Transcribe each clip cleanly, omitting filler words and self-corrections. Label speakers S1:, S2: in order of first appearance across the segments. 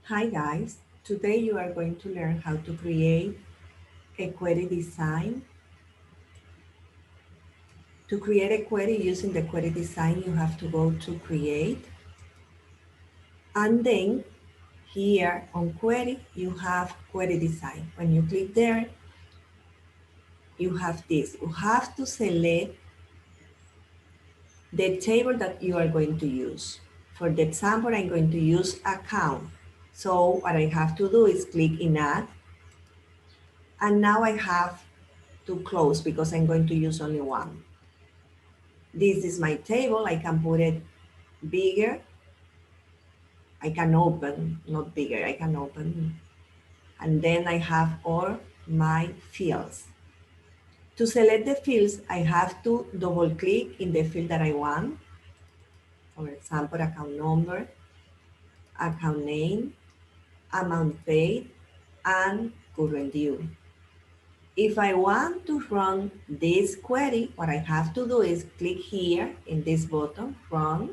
S1: Hi guys, today you are going to learn how to create a query design. To create a query using the query design, you have to go to create, and then here on query, you have query design. When you click there, you have this. You have to select the table that you are going to use. For the example, I'm going to use account. So what I have to do is click in add, and now I have to close because I'm going to use only one. This is my table. I can put it bigger. I can open, not bigger, I can open. And then I have all my fields. To select the fields, I have to double click in the field that I want. For example, account number, account name, amount paid, and current due. If I want to run this query, what I have to do is click here in this button, run,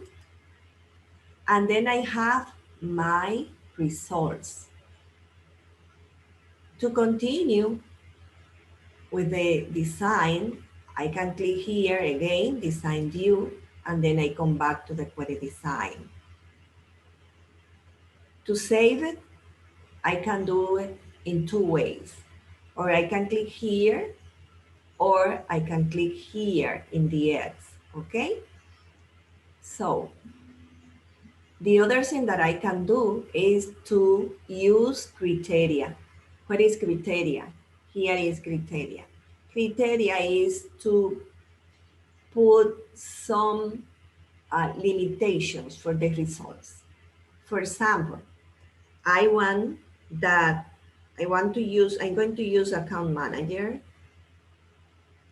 S1: and then I have my results. To continue with the design, I can click here again, design view, and then I come back to the query design. To save it, I can do it in two ways. Or I can click here, or I can click here in the X, okay? So the other thing that I can do is to use criteria. What is criteria? Here is criteria. Criteria is to put some limitations for the results. For example, I want that I'm going to use account manager.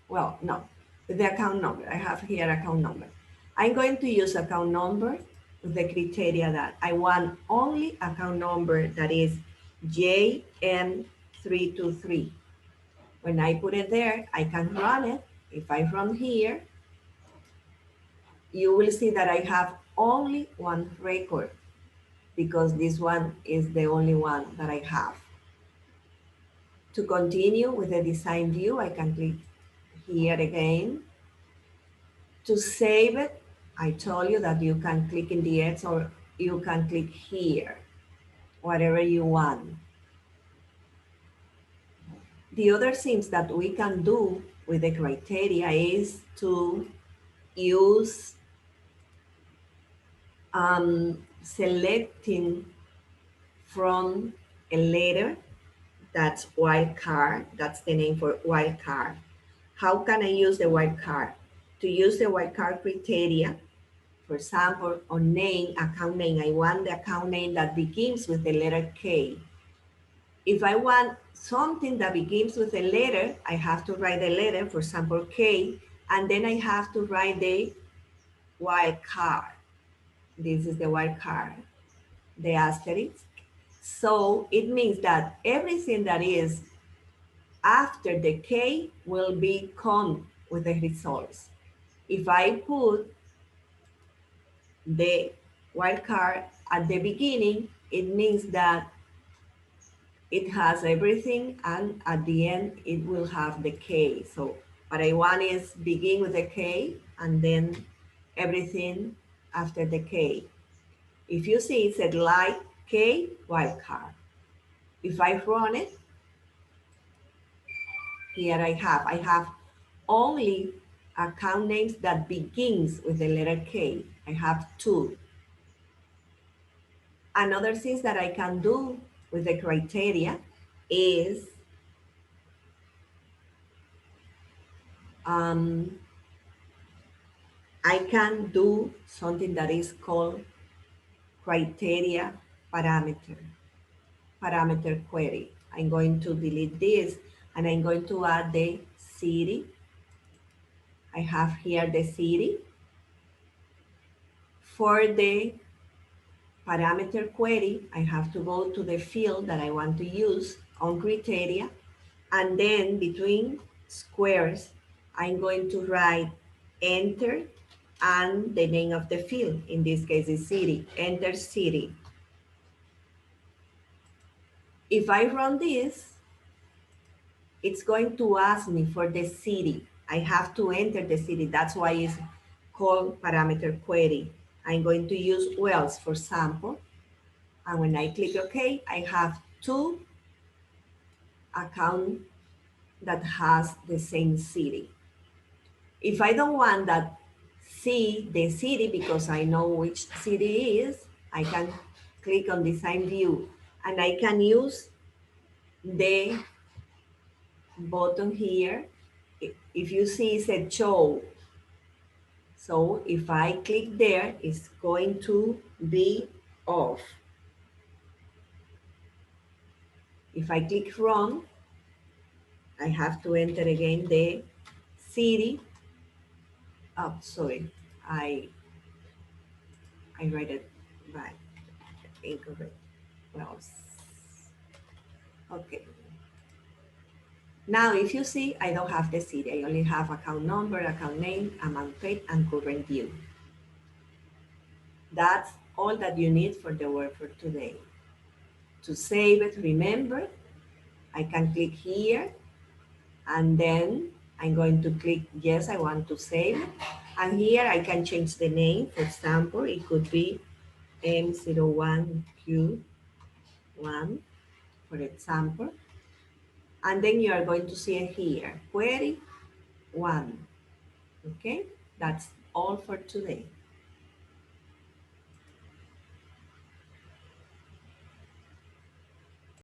S1: Well, no, the account number. I have here account number. I'm going to use account number with the criteria that I want only account number that is JM323. When I put it there, I can run it. If I run here, you will see that I have only one record because this one is the only one that I have. To continue with the design view, I can click here again. To save it, I told you that you can click in the X or you can click here, whatever you want. The other things that we can do with the criteria is to use selecting from a letter. That's wildcard. That's the name for wildcard. How can I use the wildcard? To use the wildcard criteria, for example, on name, account name, I want the account name that begins with the letter K. If I want something that begins with a letter, I have to write the letter, for example, K, and then I have to write the wildcard. This is the wildcard, the asterisk. So it means that everything that is after the K will come with the results. If I put the wildcard at the beginning, it means that it has everything and at the end it will have the K. So what I want is begin with the K and then everything after the K. If you see it said like K wildcard. If I run it, here I have only account names that begins with the letter K. I have two. Another thing that I can do with the criteria is I can do something that is called criteria parameter query. I'm going to delete this and I'm going to add the city. I have here the city. For the parameter query, I have to go to the field that I want to use on criteria, and then between squares, I'm going to write enter and the name of the field. In this case is city, enter city. If I run this, it's going to ask me for the city. I have to enter the city. That's why it's called parameter query. I'm going to use Wells for sample. And when I click OK, I have two accounts that has the same city. If I don't want that see the city because I know which city is, I can click on design view and I can use the button here. If you see, it said show. So if I click there, it's going to be off. If I click run, I have to enter again the city. Oh, sorry, I read it by incorrect. Well, okay. Now, if you see, I don't have the city. I only have account number, account name, amount paid, and current due. That's all that you need for the work for today. To save it, remember, I can click here, and then I'm going to click, yes, I want to save it. And here I can change the name. For example, it could be M01Q1, for example. And then you are going to see it here, query 1. Okay, that's all for today.